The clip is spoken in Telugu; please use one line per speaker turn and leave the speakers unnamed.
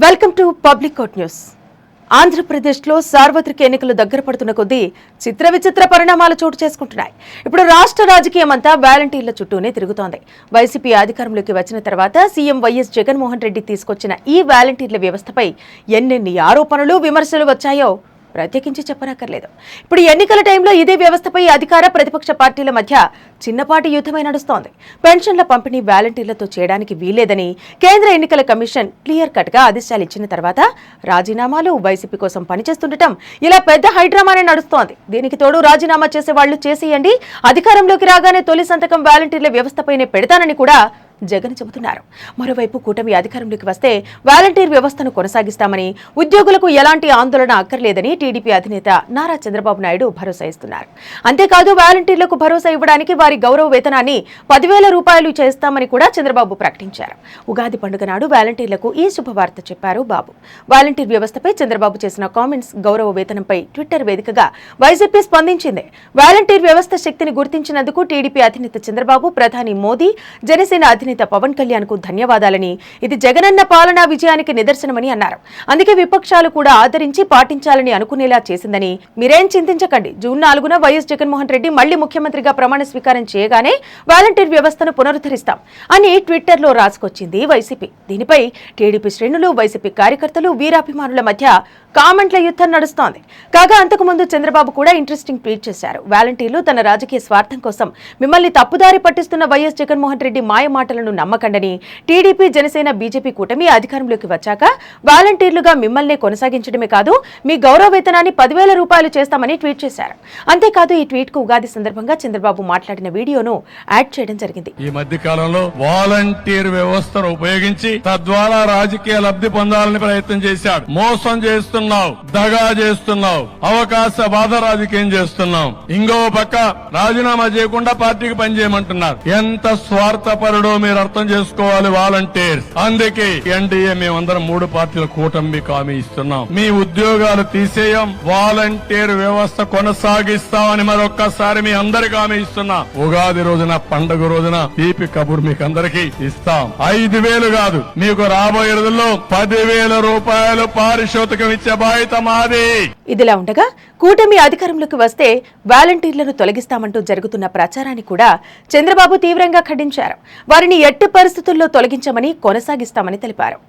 Welcome to public court news. ఆంధ్రప్రదేశ్లో సార్వత్రిక ఎన్నికలు దగ్గర పడుతున్న కొద్దీ చిత్ర విచిత్ర పరిణామాలు చోటు చేసుకుంటున్నాయి. ఇప్పుడు రాష్ట్ర రాజకీయం అంతా వాలంటీర్ల చుట్టూనే తిరుగుతోంది. వైసీపీ అధికారంలోకి వచ్చిన తర్వాత సీఎం వైఎస్ జగన్మోహన్ రెడ్డి తీసుకొచ్చిన ఈ వాలంటీర్ల వ్యవస్థపై ఎన్నెన్ని ఆరోపణలు, విమర్శలు వచ్చాయో ప్రత్యేకించి చెప్పనక్కర్లేదు. ఇప్పుడు ఎన్నికల టైంలో ఇదే వ్యవస్థపై అధికార ప్రతిపక్ష పార్టీల మధ్య చిన్నపాటి యుద్ధమే నడుస్తోంది. పెన్షన్ల పంపిణీ వాలంటీర్లతో చేయడానికి వీల్లేదని కేంద్ర ఎన్నికల కమిషన్ క్లియర్ కట్ గా ఆదేశాలు ఇచ్చిన తర్వాత రాజీనామాలు, వైసీపీ కోసం పనిచేస్తుండటం ఇలా పెద్ద హైడ్రామానే నడుస్తోంది. దీనికి తోడు రాజీనామా చేసే వాళ్లు చేసేయండి, అధికారంలోకి రాగానే తొలి సంతకం వాలంటీర్ల వ్యవస్థపైనే పెడతానని కూడా జగన్ చెబుతున్నారు. మరోవైపు కూటమి అధికారంలోకి వస్తే వాలంటీర్ వ్యవస్థను కొనసాగిస్తామని, ఉద్యోగులకు ఎలాంటి ఆందోళన అక్కర్లేదని టీడీపీ అధినేత నారా చంద్రబాబు నాయుడు భరోసా ఇస్తున్నారు. అంతేకాదు వాలంటీర్లకు భరోసా ఇవ్వడానికి వారి గౌరవ వేతనాన్ని 10,000 రూపాయలు చేస్తామని కూడా చంద్రబాబు ప్రకటించారు. ఉగాది పండుగ నాడు వాలంటీర్లకు ఈ శుభవార్త చెప్పారు బాబు. వాలంటీర్ వ్యవస్థపై చంద్రబాబు చేసిన కామెంట్స్, గౌరవ వేతనంపై ట్విట్టర్ వేదికగా వైసీపీ స్పందించింది. వాలంటీర్ వ్యవస్థ శక్తిని గుర్తించినందుకు టీడీపీ అధినేత చంద్రబాబు, ప్రధాని మోదీ, జనసేన అధినేత పవన్ కళ్యాణ్ కు ధన్యవాదాలని, ఇది జగనన్న పాలనా విజయానికి నిదర్శనమని అన్నారు. అందుకే విపక్షాలు కూడా ఆదరించి పాటించాలని అనుకునేలా చేసిందని, మీరేం చింతించకండి, జూన్ 4న వైఎస్ జగన్మోహన్ రెడ్డి మళ్లీ ముఖ్యమంత్రిగా ప్రమాణ స్వీకారం చేయగానే వాలంటీర్ వ్యవస్థను పునరుద్ధరిస్తాం అని ట్విట్టర్లో రాసుకొచ్చింది వైసీపీ. దీనిపై టీడీపీ శ్రేణులు, వైసీపీ కార్యకర్తలు, వీరాభిమానుల మధ్య కామెంట్ల యుద్ధం నడుస్తోంది. కాగా అంతకుముందు చంద్రబాబు కూడా ఇంట్రెస్టింగ్ ట్వీట్ చేశారు. వాలంటీర్లు తన రాజకీయ స్వార్థం కోసం మిమ్మల్ని తప్పుదారి పట్టిస్తున్న వైఎస్ జగన్మోహన్ రెడ్డి మాయ మాటలను నమ్మకండని, టీడీపీ, జనసేన, బీజేపీ కూటమి అధికారంలోకి వచ్చాక వాలంటీర్లుగా మిమ్మల్నే కొనసాగించడమే కాదు, మీ గౌరవ వేతనాన్ని 10,000 రూపాయలు చేస్తామని ట్వీట్ చేశారు. అంతేకాదు ఈ ట్వీట్ కు ఉగాది సందర్భంగా చంద్రబాబు మాట్లాడిన వీడియోను యాడ్ చేయడం జరిగింది.
ఈ మధ్య కాలంలో వాలంటీర్ వ్యవస్థను ఉపయోగించి తద్వారా రాజకీయ లబ్ధి పొందాలని ప్రయత్నం చేశాడు. మోసం చేస్తున్నావు, దగా చేస్తున్నావు, అవకాశ బాధ రాజకీయం చేస్తున్నావు. ఇంకో పక్క రాజీనామా చేయకుండా పార్టీకి పనిచేయమంటున్నారు. ఎంత స్వార్థపరుడో మీరు అర్థం చేసుకోవాలి వాలంటీర్స్. అందుకే ఎన్డీఏ మేమందరం 3 పార్టీల కూటమికి హామీ ఇస్తున్నాం. మీ ఉద్యోగాలు తీసేయం, వాలంటీర్ వ్యవస్థ కొనసాగిస్తామని మరొక్కసారి మీ అందరికి హామీ ఇస్తున్నా. ఉగాది రోజున, పండుగ రోజున తీపి కబుర్ మీకు అందరికీ ఇస్తాం. 5,000 కాదు, మీకు రాబోయే రోజుల్లో 10,000 రూపాయలు పారితోషికం ఇచ్చే బాధ్యత మాది.
ఇదిలా ఉండగా కూటమి అధికారంలోకి వస్తే వాలంటీర్లను తొలగిస్తామంటూ జరుగుతున్న ప్రచారాన్ని కూడా చంద్రబాబు తీవ్రంగా ఖండించారు. వారిని ఎట్టి పరిస్థితుల్లో తొలగించమని, కొనసాగిస్తామని తెలిపారు.